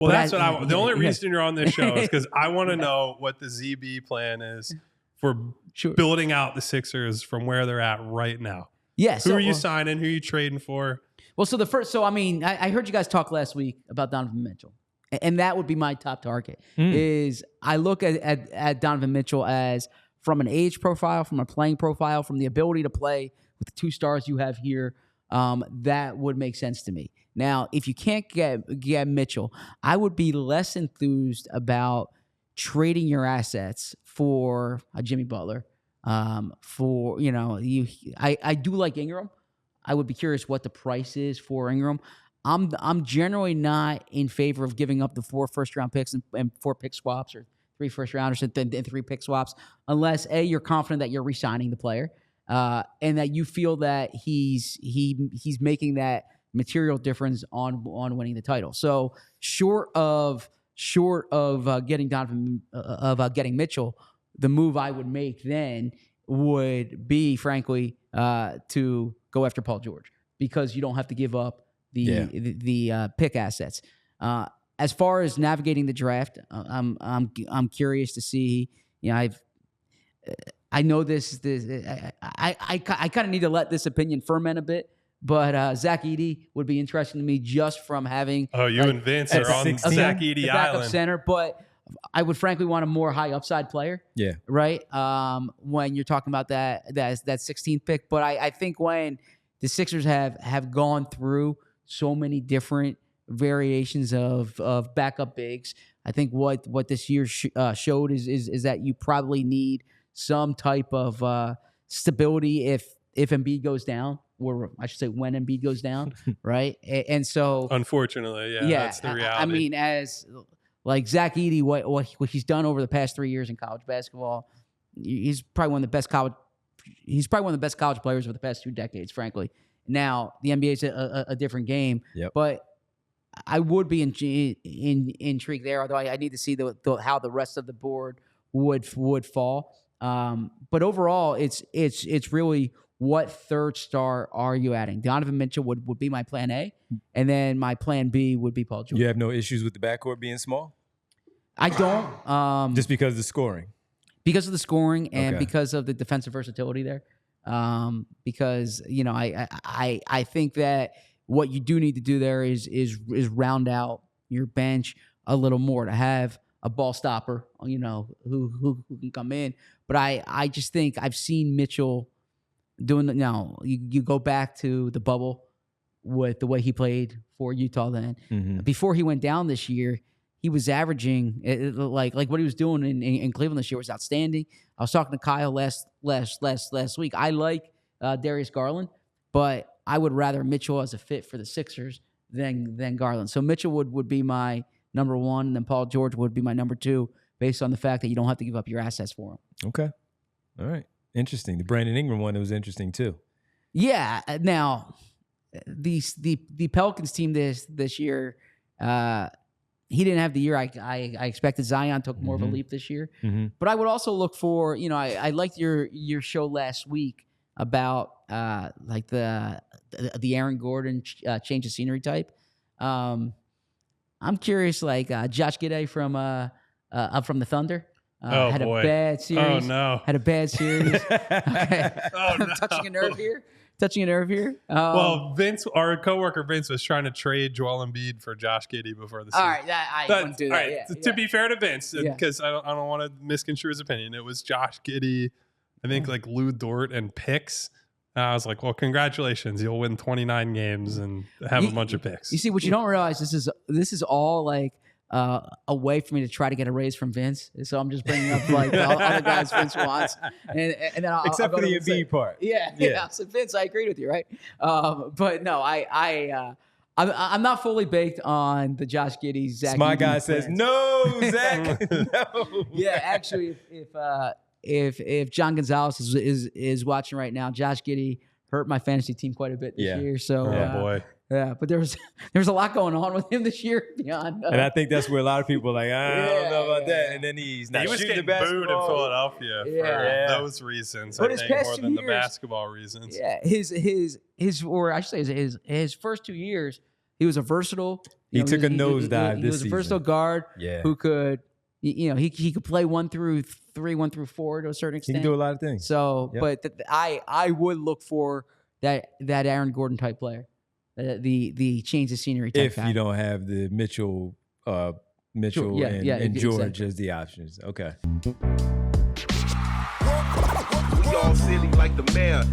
Well, that's what the only reason you're on this show is because I want to know what the ZB plan is for building out the Sixers from where they're at right now. Yeah. Who are you signing? Who are you trading for? Well, I heard you guys talk last week about Donovan Mitchell, and that would be my top target. Is I look at Donovan Mitchell as from an age profile, from a playing profile, from the ability to play with the 2 stars you have here. That would make sense to me. Now, if you can't get Mitchell, I would be less enthused about trading your assets for a Jimmy Butler. I do like Ingram. I would be curious what the price is for Ingram. I'm generally not in favor of giving up the 4 first-round picks and 4 pick swaps or 3 first-rounders and 3 pick swaps unless, A, you're confident that you're re-signing the player and that you feel that he's making that material difference on winning the title. So short of getting Donovan getting Mitchell, the move I would make then would be, frankly, to go after Paul George because you don't have to give up the pick assets. As far as navigating the draft, I'm curious to see. I know this. I kind of need to let this opinion ferment a bit. But Zach Edey would be interesting to me just from having. Oh, you and Vince are on Zach Edey Island. Center, but I would frankly want a more high upside player. Yeah. Right. When you're talking about that 16th pick, but I think when the Sixers have gone through so many different variations of backup bigs, I think what this year showed is that you probably need some type of stability if Embiid goes down. Or I should say when Embiid goes down, right? And so, unfortunately, that's the reality. I mean, as like Zach Edey, what he's done over the past 3 years in college basketball, he's probably one of the best college players over the past 2 decades, frankly. Now the NBA is a different game, but I would be intrigued there. Although I need to see how the rest of the board would fall. But overall, it's really, what third star are you adding? Donovan Mitchell would be my plan A, and then my plan B would be Paul George. You have no issues with the backcourt being small? I don't. Just because of the scoring? Because of the scoring and because of the defensive versatility there. Because, I think that what you do need to do there is round out your bench a little more to have a ball stopper, who can come in. But I just think I've seen Mitchell doing the now. You go back to the bubble with the way he played for Utah then. Mm-hmm. Before he went down this year, he was averaging like what he was doing in Cleveland this year was outstanding. I was talking to Kyle last week. I like Darius Garland, but I would rather Mitchell as a fit for the Sixers than Garland. So Mitchell would be my number 1, and then Paul George would be my number 2, based on the fact that you don't have to give up your assets for him. Okay, all right. Interesting. The Brandon Ingram one was interesting too. Yeah. Now, the Pelicans team this year, he didn't have the year I expected. Zion took more of a leap this year. Mm-hmm. But I would also look for, I liked your show last week about like the Aaron Gordon change of scenery type. I'm curious, like Josh Giddey from the Thunder. Had boy. A bad series. Oh, no. Had a bad series. Okay. Oh, no. Touching a nerve here. Well, Vince, our coworker Vince, was trying to trade Joel Embiid for Josh Giddey before the season. All right, I wouldn't do that. All right, to be fair to Vince, because I don't want to misconstrue his opinion, it was Josh Giddey, I think like Lou Dort and picks. I was like, well, congratulations, you'll win 29 games and have a bunch of picks. You see, what you don't realize, this is all like a way for me to try to get a raise from Vince. So I'm just bringing up like all the guys Vince wants, and then I'll except I'll for the Embiid part. Yeah. So Vince, I agreed with you, right? But no, I'm not fully baked on the Josh Giddey, Zach. My guy says no, Zach. No. Yeah, actually, if John Gonzalez is watching right now, Josh Giddey hurt my fantasy team quite a bit this year. So, boy. Yeah, but there was a lot going on with him this year. Beyond, and I think that's where a lot of people are like, I don't know about that. And then he's not shooting the basketball. He was getting booed in Philadelphia for those reasons. But I think more than the basketball reasons. Yeah, his or I should say his first 2 years, he was a versatile He took a nosedive He this was a season. versatile guard Yeah. who could, he could play 1 through 3, 1 through 4 to a certain He extent. can do a lot of things. So, Yep. but I would look for that Aaron Gordon type player, the change of scenery type If guy. you don't have the Mitchell and George as the options. Okay. We all silly like the mayor.